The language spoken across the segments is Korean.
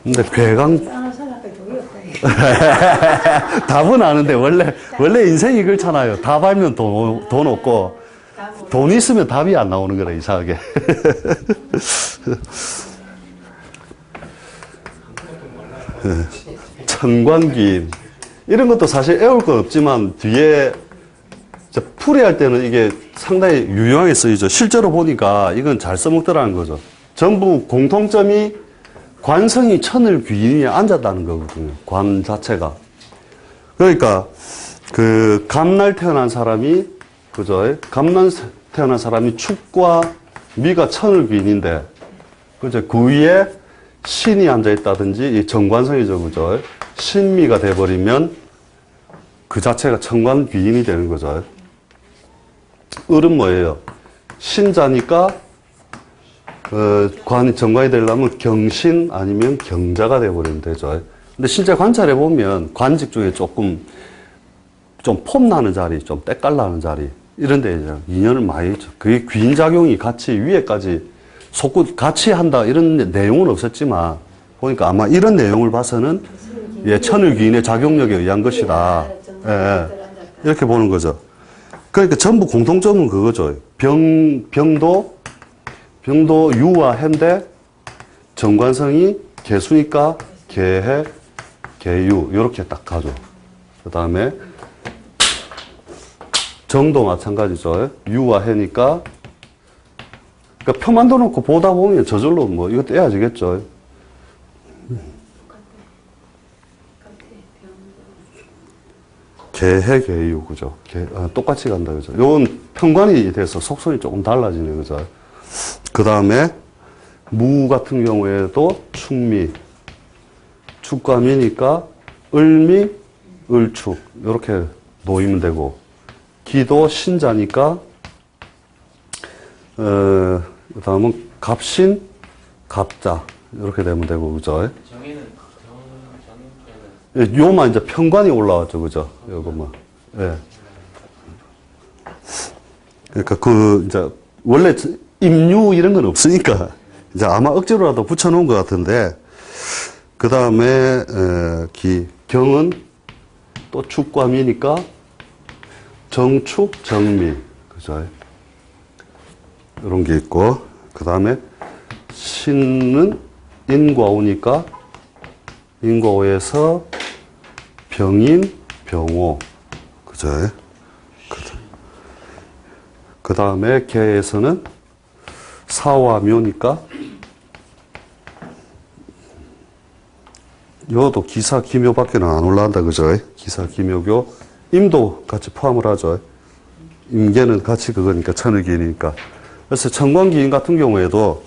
근데 괴강, 다른 사람한테 돈이 없다. 답은 아는데, 원래 인생이 그렇잖아요. 답 알면 돈 없고, 돈 있으면 답이 안 나오는 거라, 이상하게. 천관귀인. 이런 것도 사실 애울 건 없지만, 뒤에, 풀이할 때는 이게 상당히 유용하게 쓰이죠. 실제로 보니까 이건 잘 써먹더라는 거죠. 전부 공통점이 관성이 천을 귀인이 앉았다는 거거든요. 관 자체가. 그러니까, 감날 태어난 사람이, 그죠? 감날 태어난 사람이 축과 미가 천을 귀인인데, 그죠? 그 위에 신이 앉아있다든지, 이 정관성이죠. 그죠? 신미가 돼버리면 그 자체가 천관 귀인이 되는 거죠. 을은 뭐예요? 신자니까, 정관이 되려면 경신 아니면 경자가 돼버리면 되죠. 근데 실제 관찰해보면 관직 중에 좀 폼나는 자리, 좀 때깔나는 자리, 이런 데 이제 인연을 많이 했죠. 그게 귀인작용이 같이 위에까지 같이 한다, 이런 내용은 없었지만, 보니까 아마 이런 내용을 봐서는, 예, 천을 귀인의 작용력에 의한 것이다. 예, 이렇게 보는 거죠. 그러니까 전부 공통점은 그거죠. 병도 유와 해인데 정관성이 개수니까 개해, 개유 이렇게 딱 가죠. 그 다음에 정도 마찬가지죠. 유와 해니까 그러니까 표 만들어 놓고 보다 보면 저절로 뭐 이것도 떼어지겠죠. 개해, 개유, 그죠? 똑같이 간다, 그죠? 요건 편관이 돼서 속성이 조금 달라지네, 그죠? 그 다음에, 무 같은 경우에도 축미. 축과 미니까, 을미, 을축. 요렇게 놓이면 되고, 기도 신자니까, 그 다음은 갑신, 갑자. 요렇게 되면 되고, 그죠? 요만 이제 편관이 올라왔죠, 그죠? 요것만. 예. 그러니까 이제, 원래 임유 이런 건 없으니까, 이제 아마 억지로라도 붙여놓은 것 같은데, 그 다음에, 경은 또 축과 미니까, 정축, 정미. 그죠? 이런 게 있고, 그 다음에, 신은 인과 오니까, 인과 오에서, 병인, 병호. 그죠? 그 다음에 개에서는 사와 묘니까 요도 기사, 기묘밖에는 안 올라간다. 그죠? 기사, 기묘교. 임도 같이 포함을 하죠. 임계는 같이 그거니까, 천을기니까. 그래서 천관기인 같은 경우에도,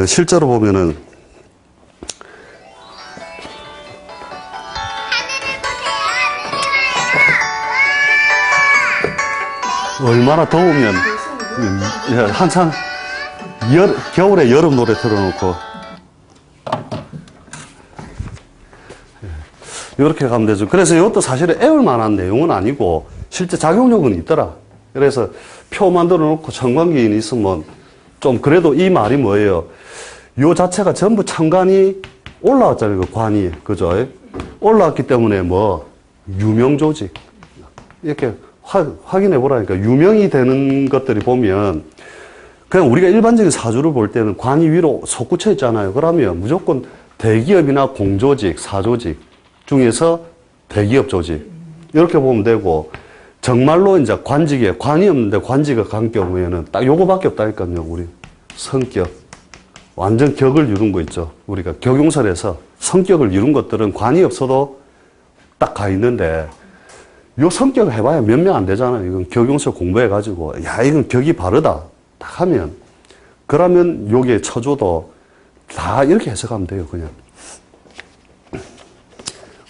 실제로 보면은, 얼마나 더우면, 한참, 겨울에 여름 노래 틀어놓고, 이렇게 가면 되죠. 그래서 이것도 사실은 애울 만한 내용은 아니고, 실제 작용력은 있더라. 그래서 표 만들어 놓고 천관기인이 있으면, 좀 그래도 이 말이 뭐예요? 요 자체가 전부 천관이 올라왔잖아요. 그 관이. 그죠? 올라왔기 때문에 유명조직. 이렇게 확인해 보라니까. 유명이 되는 것들이 보면, 그냥 우리가 일반적인 사주를 볼 때는 관이 위로 솟구쳐 있잖아요. 그러면 무조건 대기업이나 공조직, 사조직 중에서 대기업 조직. 이렇게 보면 되고, 정말로 이제 관직에, 관이 없는데 관직을 간 경우에는 딱 요거밖에 없다니까요. 우리 성격. 완전 격을 이룬 거 있죠. 우리가 격용설에서 성격을 이룬 것들은 관이 없어도 딱 가 있는데, 요 성격을 해봐야 몇 명 안 되잖아요. 이건 격용설 공부해가지고, 야, 이건 격이 바르다. 딱 하면, 그러면 요게 처조도 다 이렇게 해석하면 돼요, 그냥.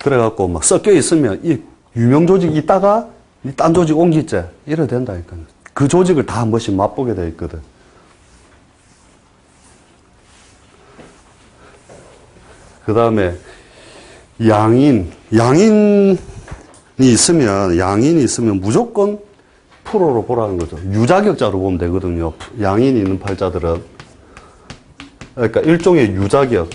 그래갖고 막 섞여 있으면 이 유명 조직이 있다가 이 딴 조직 옮기지. 이래 된다니까요. 그 조직을 다 한 번씩 맛보게 돼 있거든. 그 다음에 양인이 있으면 무조건 프로로 보라는 거죠. 유자격자로 보면 되거든요. 양인이 있는 팔자들은. 그러니까 일종의 유자격.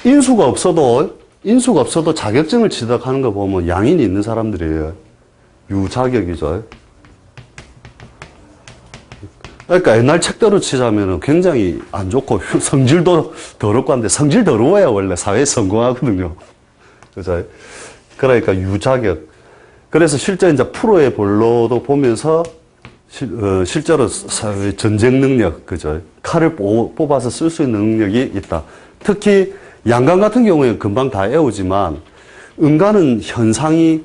인수가 없어도 자격증을 취득하는 거 보면 양인이 있는 사람들이에요. 유자격이죠. 그러니까 옛날 책대로 치자면은 굉장히 안 좋고 성질도 더럽고 한데 성질 더러워야 원래 사회에 성공하거든요. 그죠? 그러니까 유자격. 그래서 실제 이제 프로의 볼로도 보면서 실제로 전쟁 능력, 그죠? 칼을 뽑아서 쓸 수 있는 능력이 있다. 특히 양간 같은 경우에는 금방 다 애우지만 은간은 현상이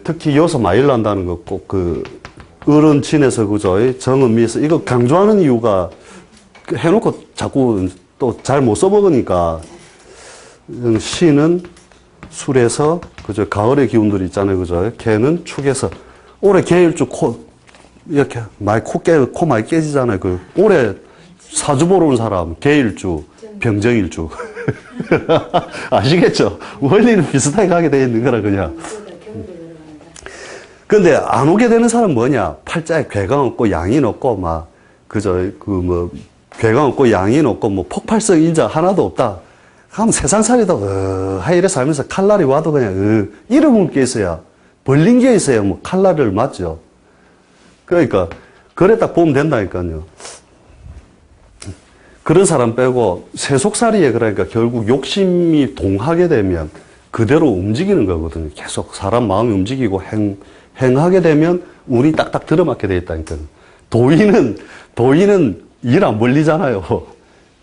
특히 여기서 많이 난다는 거 꼭 어른 진에서 그죠? 정은미에서 이거 강조하는 이유가 해놓고 자꾸 또 잘 못 써먹으니까 시는 술에서 그죠? 가을의 기운들이 있잖아요, 그죠? 개는 축에서 올해 개일주 이렇게 코 많이 깨지잖아요. 올해 사주 보러 온 사람 개일주 병정일주 아시겠죠? 원리는 비슷하게 가게 돼 있는 거라 그냥. 근데 안 오게 되는 사람은 뭐냐? 팔자에 괴강 없고 양인 없고 막 그저 괴강 없고 양인 없고 뭐 폭발성 인자 하나도 없다. 그럼 세상살이도 하이래 살면서 칼날이 와도 그냥 이름을 게 있어야 벌린 게 있어야 뭐 칼날을 맞죠. 그러니까 그래 딱 보면 된다니까요. 그런 사람 빼고 세속살이에 그러니까 결국 욕심이 동하게 되면 그대로 움직이는 거거든요. 계속 사람 마음이 움직이고 행하게 되면 운이 딱딱 들어맞게 돼 있다니까요. 도인은 일 안 벌리잖아요.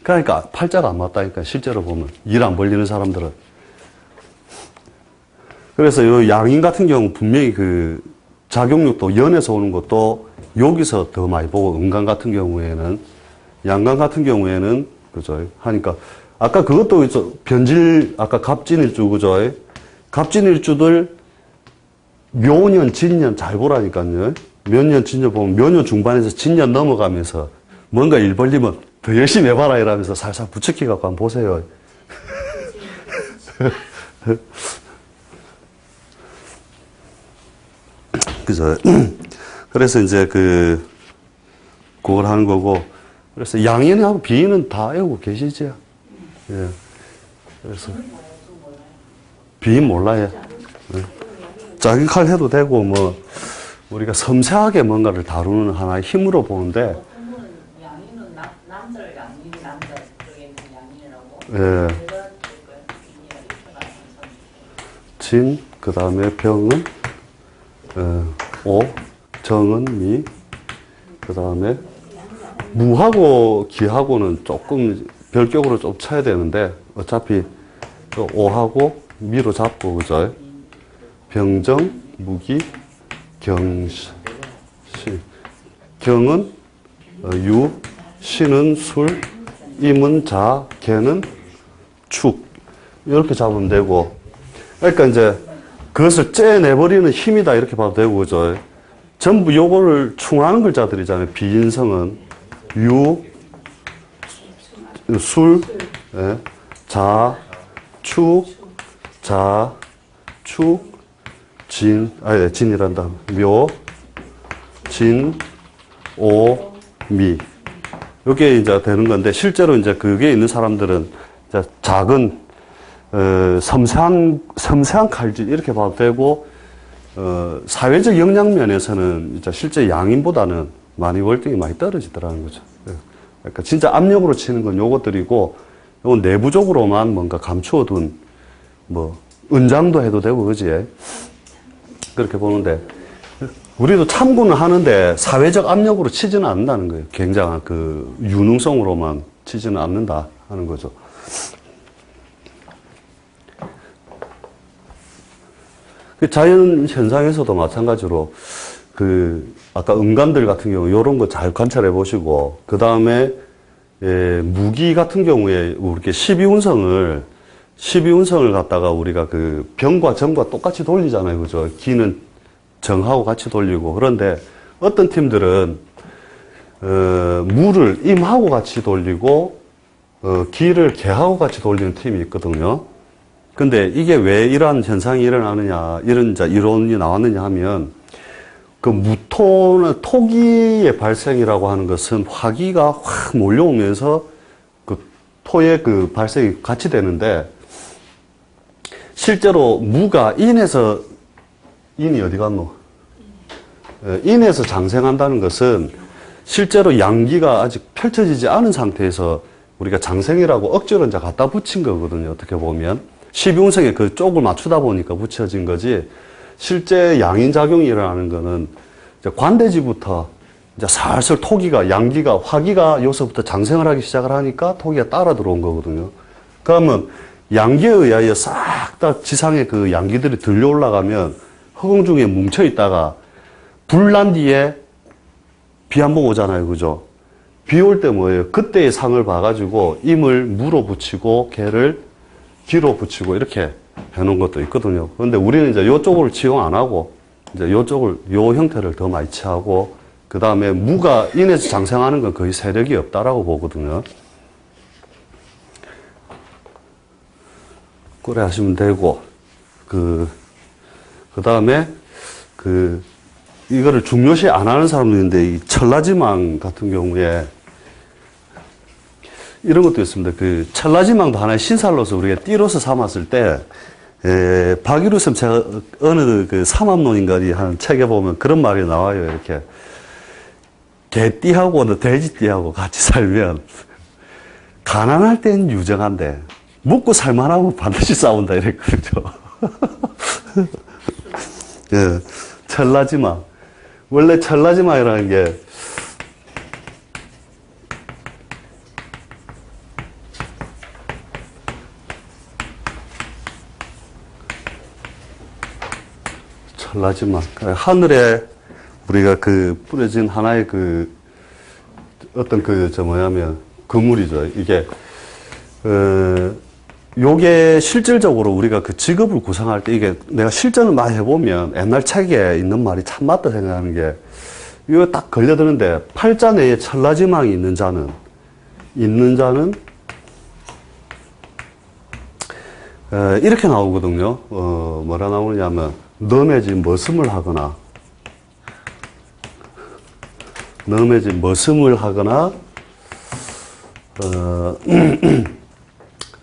그러니까 팔자가 안 맞다니까 실제로 보면 일 안 벌리는 사람들은. 그래서 요 양인 같은 경우 분명히 작용력도 연에서 오는 것도 여기서 더 많이 보고 음간 같은 경우에는 양간 같은 경우에는 그죠 하니까 아까 그것도 있죠. 변질 아까 갑진일주 그죠. 갑진일주들 묘년 진년 잘 보라니까요. 묘년 진년 보면 묘년 중반에서 진년 넘어가면서 뭔가 일 벌리면 더 열심히 해봐라 이러면서 살살 부추기 갖고 한번 보세요. 그죠. 그래서 이제 그걸 하는 거고. 그래서 양인하고 비인은 다 외우고 계시죠. 예. 그래서 비인 몰라요. 예. 자기 칼 해도 되고 뭐 우리가 섬세하게 뭔가를 다루는 하나의 힘으로 보는데. 양인은 남자를 양인 남자 쪽에 있는 양인이라고. 예. 진 그다음에 병은 오 정은 미 그다음에 무하고 기하고는 조금 별격으로 좀 쳐야 되는데 어차피 오하고 미로 잡고 그죠? 병정, 무기, 경시, 경은 유, 시는 술, 임은 자, 개는 축 이렇게 잡으면 되고 그러니까 이제 그것을 째내버리는 힘이다 이렇게 봐도 되고 그죠? 전부 요거를 충하는 글자들이잖아요. 비인성은 유, 술, 예, 자, 축, 진, 진이란다. 묘, 진, 오, 미. 요게 이제 되는 건데, 실제로 이제 그게 있는 사람들은 이제 작은, 섬세한 칼질, 이렇게 봐도 되고, 사회적 역량면에서는 이제 실제 양인보다는 많이 월등히 많이 떨어지더라는 거죠. 그러니까 진짜 압력으로 치는 건 요것들이고, 요건 내부적으로만 뭔가 감추어둔, 뭐, 은장도 해도 되고, 그지? 그렇게 보는데, 우리도 참고는 하는데, 사회적 압력으로 치지는 않는다는 거예요. 굉장한 유능성으로만 치지는 않는다 하는 거죠. 자연 현상에서도 마찬가지로, 아까 음간들 같은 경우, 요런 거 잘 관찰해 보시고, 그 다음에, 무기 같은 경우에, 이렇게 12운성을 갖다가 우리가 병과 정과 똑같이 돌리잖아요. 그죠? 기는 정하고 같이 돌리고. 그런데 어떤 팀들은, 무를 임하고 같이 돌리고, 기를 개하고 같이 돌리는 팀이 있거든요. 근데 이게 왜 이러한 현상이 일어나느냐, 이런 이론이 나왔느냐 하면, 무토는 토기의 발생이라고 하는 것은 화기가 확 몰려오면서 토의 그 발생이 같이 되는데, 실제로 무가 인이 어디 갔노? 인에서 장생한다는 것은 실제로 양기가 아직 펼쳐지지 않은 상태에서 우리가 장생이라고 억지로 이제 갖다 붙인 거거든요. 어떻게 보면. 12운성에 그 쪽을 맞추다 보니까 붙여진 거지, 실제 양인작용이 일어나는 거는 이제 관대지부터 이제 살살 토기가, 양기가, 화기가 여기서부터 장생을 하기 시작을 하니까 토기가 따라 들어온 거거든요. 그러면 양기에 의하여 싹 다 지상에 그 양기들이 들려 올라가면 허공 중에 뭉쳐 있다가 불 난 뒤에 비 한 번 오잖아요. 그죠? 비 올 때 뭐예요? 그때의 상을 봐가지고 임을 무로 붙이고 개를 기로 붙이고 이렇게 해놓은 것도 있거든요. 그런데 우리는 이제 요쪽을 지용 안 하고 이제 요쪽을, 요 형태를 더 많이 취하고 그 다음에 무가 인에서 장생하는 건 거의 세력이 없다라고 보거든요. 그래 하시면 되고, 그 다음에, 이거를 중요시 안 하는 사람도 있는데, 이 천라지망 같은 경우에, 이런 것도 있습니다. 그, 천라지망도 하나의 신살로서 우리가 띠로서 삼았을 때, 박일우 쌤 제가 어느 그 삼합론인가 하는 책에 보면 그런 말이 나와요. 이렇게. 개띠하고 돼지띠하고 같이 살면, 가난할 땐 유정한데, 먹고 살만하면 반드시 싸운다 이랬거든요. 예, 천라지망. 원래 천라지망이라는 게 천라지망. 하늘에 우리가 그 뿌려진 하나의 그 어떤 뭐냐면 그물이죠. 이게 요게 실질적으로 우리가 그 직업을 구상할 때 이게 내가 실전을 많이 해보면 옛날 책에 있는 말이 참 맞다 생각하는 게, 이거 딱 걸려드는데 팔자 내에 천라지망이 있는 자는 이렇게 나오거든요. 뭐라 나오느냐면 넘해진 머슴을 하거나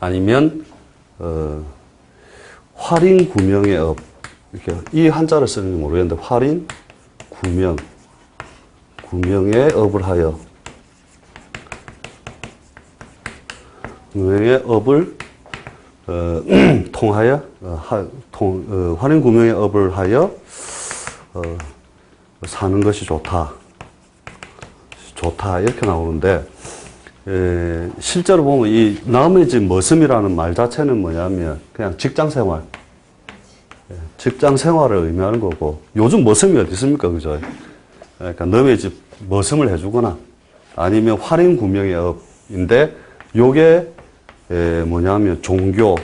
아니면 활인 구명의 업, 이렇게 이 한자를 쓰는지 모르겠는데 활인 구명의 업을 하여, 구명의 업을 통하여 활인 구명의 업을 하여 사는 것이 좋다 이렇게 나오는데, 실제로 보면 이 남해진 머슴이라는 말 자체는 뭐냐면 그냥 직장 생활을 의미하는 거고, 요즘 머슴이 어디 있습니까? 그죠? 그러니까 남해진 머슴을 해주거나 아니면 활인 구명의 업인데, 요게 뭐냐면 종교,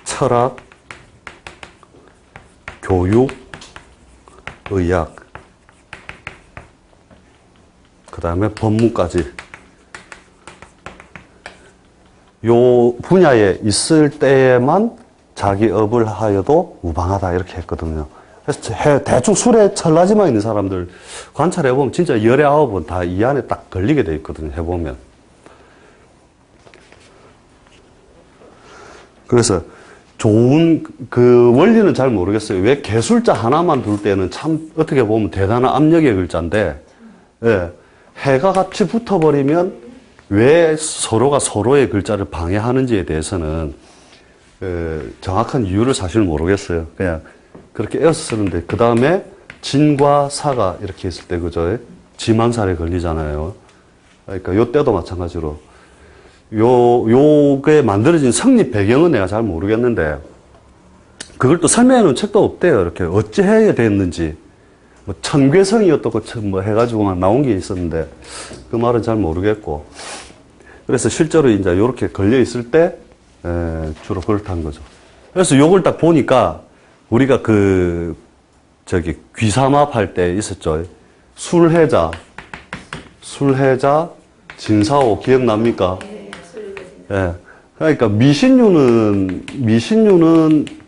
철학, 교육, 의학, 그 다음에 법문까지 요 분야에 있을 때에만 자기 업을 하여도 무방하다 이렇게 했거든요. 그래서 대충 술에 천라지망 있는 사람들 관찰해보면 진짜 19은 다 이 안에 딱 걸리게 돼 있거든요. 해보면. 그래서 좋은 그 원리는 잘 모르겠어요. 왜 개술자 하나만 둘 때는 참 어떻게 보면 대단한 압력의 글자인데, 예, 해가 같이 붙어버리면 왜 서로가 서로의 글자를 방해하는지에 대해서는 정확한 이유를 사실 모르겠어요. 그냥 그렇게 에어서 쓰는데, 그 다음에 진과 사가 이렇게 있을 때 그죠? 지망살에 걸리잖아요. 그러니까 요 때도 마찬가지로 요게 만들어진 성립 배경은 내가 잘 모르겠는데, 그걸 또 설명해 놓은 책도 없대요. 이렇게 어찌 해야 됐는지. 뭐 천괴성이었다고 뭐 해가지고만 나온 게 있었는데, 그 말은 잘 모르겠고. 그래서 실제로 이제 이렇게 걸려 있을 때 주로 그렇다는 거죠. 그래서 요걸 딱 보니까 우리가 귀삼합 할 때 있었죠. 술해자, 진사오 기억납니까? 예. 그러니까 미신유는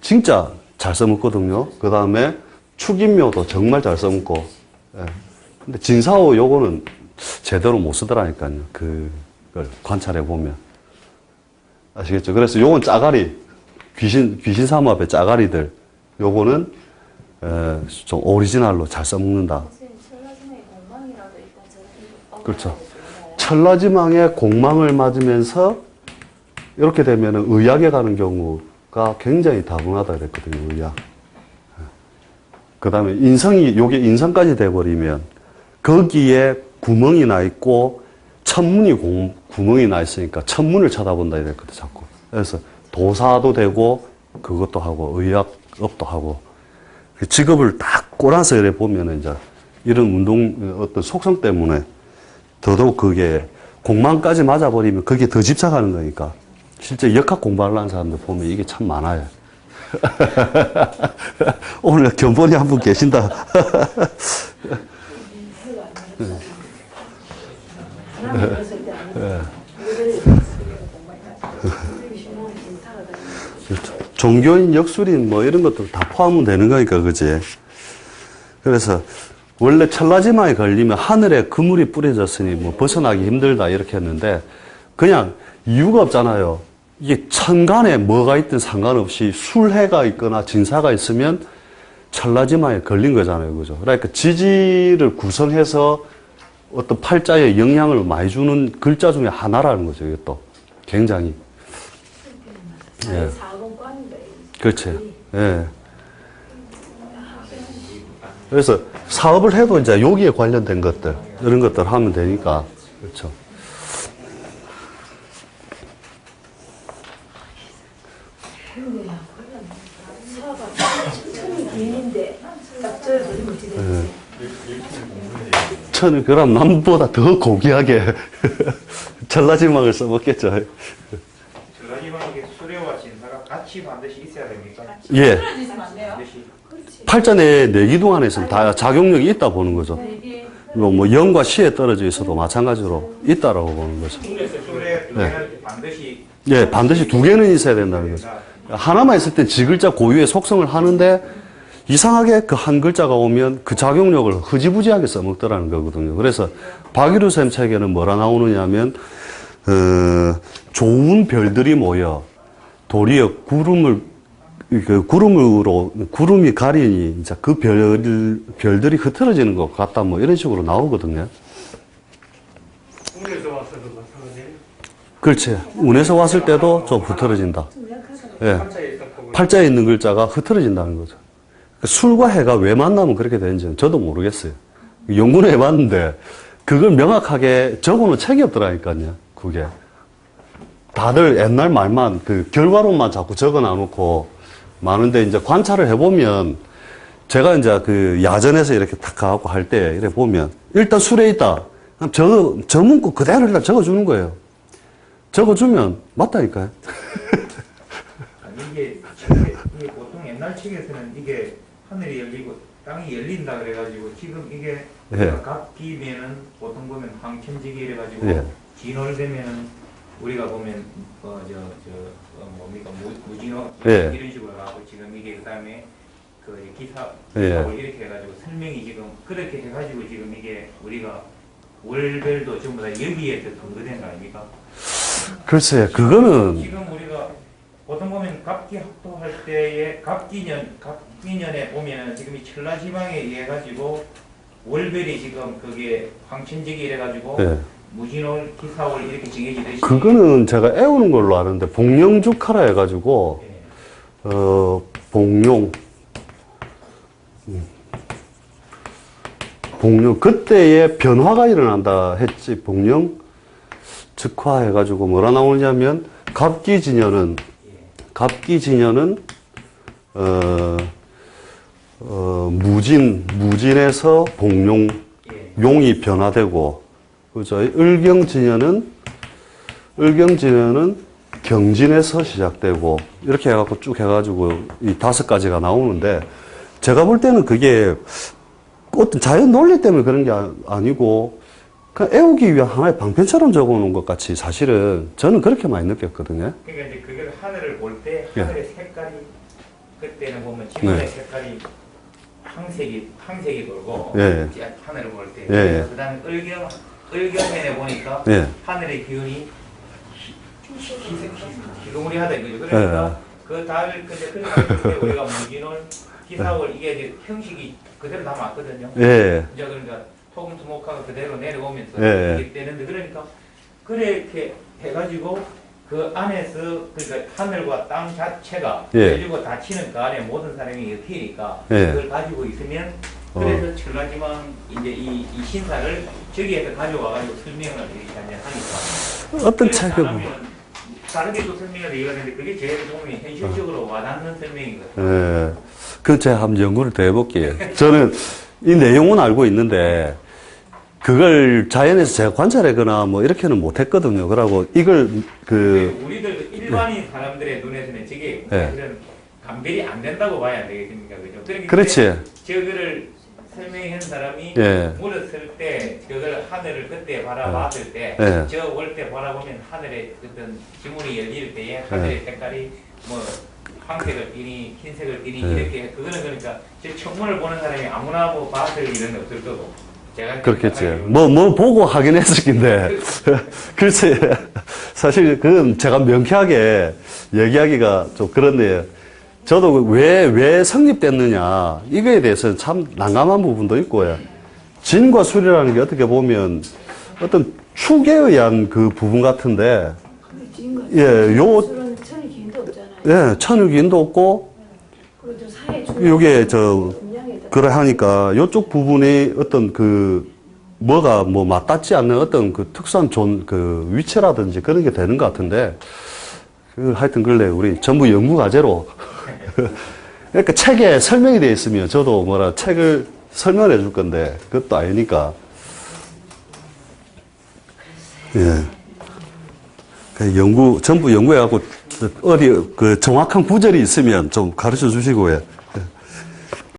진짜 잘 써먹거든요. 그 다음에 축인묘도 정말 잘 써먹고. 예. 근데 진사오 요거는 제대로 못 쓰더라니까요. 걸 관찰해 보면. 아시겠죠? 그래서 요건 짜가리, 귀신 삼합의 짜가리들. 요거는, 좀 오리지널로 잘 써먹는다. 철라지망에 공망이라도 일단 저는 그렇죠. 철라지망에 공망을 맞으면서 이렇게 되면 의학에 가는 경우가 굉장히 다분하다 그랬거든요, 의학. 그 다음에 요게 인성까지 돼버리면 거기에 구멍이 나 있고 천문이 구멍이 나 있으니까 천문을 쳐다본다 이랬거든, 자꾸. 그래서 도사도 되고 그것도 하고 의학업도 하고 그 직업을 딱 꼬라서 이래 보면은 이제 이런 운동 어떤 속성 때문에 더더욱 그게 공망까지 맞아버리면 그게 더 집착하는 거니까 실제 역학 공부를 하는 사람들 보면 이게 참 많아요. 오늘 견본이 한 분 계신다. 하나만 했을 때 아니고 그렇죠. 종교인, 역술인 뭐 이런 것들 다 포함은 되는 거니까, 그지? 그래서 원래 철라지망에 걸리면 하늘에 그물이 뿌려졌으니 뭐 벗어나기 힘들다 이렇게 했는데 그냥 이유가 없잖아요. 이게 천간에 뭐가 있든 상관없이 술해가 있거나 진사가 있으면 철라지망에 걸린 거잖아요. 그죠? 그러니까 지지를 구성해서 어떤 팔자에 영향을 많이 주는 글자 중에 하나라는 거죠. 이것도 굉장히. 예. 사공관인데 그렇지. 예. 그래서 사업을 해도 이제 여기에 관련된 것들, 이런 것들 하면 되니까. 그렇죠. 천이 기인인데 딱 저를 버리면 어떻게 되지? 천은 그럼 남보다 더 고귀하게 전라지망을 써먹겠죠. 전라지방에 수레와 진사가 같이 반드시 있어야 됩니까? 예. 틀어지시면 안 돼요? 반드시. 팔자 내 내기둥 안에 있으면 다 작용력이 있다 보는 거죠. 뭐 영과 시에 떨어져 있어도 마찬가지로 있다라고 보는 거죠. 수레 두 개는 반드시 예, 반드시 두 개는 있어야 된다는 거죠. 하나만 있을 땐 지글자 고유의 속성을 하는데 이상하게 그 한 글자가 오면 그 작용력을 흐지부지하게 써먹더라는 거거든요. 그래서 박유루 쌤 책에는 뭐라 나오느냐면 좋은 별들이 모여 도리어 구름이 가리니 이제 그 별들이 흐트러지는 것 같다 뭐 이런 식으로 나오거든요. 운에서 와서도 마찬가지예요. 그렇지. 운에서 왔을 때도 좀 흐트러진다. 예. 팔자에 있었고 팔자에 있는 글자가 흐트러진다는 거죠. 술과 해가 왜 만나면 그렇게 되는지는 저도 모르겠어요. 연구는 해봤는데 그걸 명확하게 적어놓은 책이 없더라니까요. 그게. 다들 옛날 말만 그 결과론만 자꾸 적어놔놓고 많은데 이제 관찰을 해보면 제가 이제 그 야전에서 이렇게 탁 가고 할 때 이렇게 보면 일단 술에 있다. 그럼 저 문구 그대로 일단 적어주는 거예요. 적어주면 맞다니까요. 아니 이게 보통 옛날 책에서는 이게 하늘이 열리고 땅이 열린다 그래가지고 지금 이게 예. 갑기면은 보통 보면 황천지기 이래가지고 예. 진월되면은 우리가 보면 뭡니까 무진호 예. 이런 식으로 가고 지금 이게 그다음에 그 기사 예. 이렇게 해가지고 설명이 지금 그렇게 해가지고 지금 이게 우리가 월별도 전부 다 여기에 근거된 거 아닙니까? 글쎄, 그거는 지금 우리가 보통 보면 갑기 학도할 때에 갑기년에 보면 지금 이 천라지방에 의해 가지고 월별이 지금 그게 황천지기 이래가지고 예. 무진월, 기사월 이렇게 정해지듯이 그거는 제가 애우는 걸로 아는데 복령죽하라 해가지고 예. 복령 그때의 변화가 일어난다 했지. 복령 즉화 해가지고 뭐라 나오냐면 갑기진년은 무진에서 복용 예. 용이 변화되고 그죠? 을경진년은 경진에서 시작되고 이렇게 해갖고 쭉 해가지고 이 5가지가 나오는데 제가 볼 때는 그게 어떤 자연 논리 때문에 그런 게 아니고 그냥 애우기 위한 하나의 방편처럼 적어놓은 것 같이 사실은 저는 그렇게 많이 느꼈거든요. 그러니까 이제 그걸 하늘을 볼 때 예. 하늘의 색깔이 그때는 보면 지구의 네. 색깔이 항색이 돌고 예. 하늘을 볼 때 예. 그다음에 을경 을견면에 보니까 예. 하늘의 기운이 희그무리하다 이거죠. 그러니까 그 달 근데 그때 우리가 무진월 기사월 이게 이제 형식이 그대로 다 맞거든요. 예. 이제 그러니까 토금 토목화가 그대로 내려오면서 예. 이게 되는데 그러니까 그렇게 해가지고 그 안에서 그러니까 하늘과 땅 자체가 예. 그리고 닫히는 그 안에 모든 사람이 어떻게니까 예. 그걸 가지고 있으면 그래서 천라지망 이제 이 신사를 저기에서 가져와가지고 설명을 이렇게 하니까 어떤 책을 다르게 또 설명을 얘기하는데 그게 제일 도움이 현실적으로 와닿는 설명이거든요. 예. 그 제가 한번 연구를 더 해볼게요. 저는 이 내용은 알고 있는데 그걸 자연에서 제가 관찰하거나 뭐 이렇게는 못했거든요. 그러고 이걸 우리들 일반인 사람들의 눈에서는 저게 예. 그런 감별이 안 된다고 봐야 되겠습니까, 그죠? 그러니까 그렇지. 저거를 설명한 사람이 예. 물었을 때 저걸 하늘을 그때 바라봤을 때 예. 저 올 때 바라보면 하늘의 어떤 지문이 열릴 때에 하늘의 색깔이 뭐 황색을 띠니 흰색을 띠니 예. 이렇게 그거는 그러니까 저 청문을 보는 사람이 아무나 뭐 봤을 일은 없을 거고 제가 그렇겠지. 생각하기로는 뭐 보고 하긴 했을 텐데. 글쎄, 사실 그건 제가 명쾌하게 얘기하기가 좀 그런데요. 저도 왜 성립됐느냐, 이거에 대해서는 참 난감한 부분도 있고요. 진과 술이라는 게 어떻게 보면 어떤 축에 의한 그 부분 같은데, 예, 술은 천이 기인도 없잖아요. 예, 천유기인도 없고, 그리고 저 사회 요게 분량에다 그래 하니까 요쪽 부분이 어떤 뭐가 뭐 맞닿지 않는 어떤 그 특수한 그 위치라든지 그런 게 되는 것 같은데, 하여튼 그래 우리 전부 연구 과제로. 그러니까 책에 설명이 되어 있으면 저도 책을 설명해 줄 건데, 그것도 아니니까. 예. 전부 연구해갖고, 어디, 정확한 구절이 있으면 좀 가르쳐 주시고요.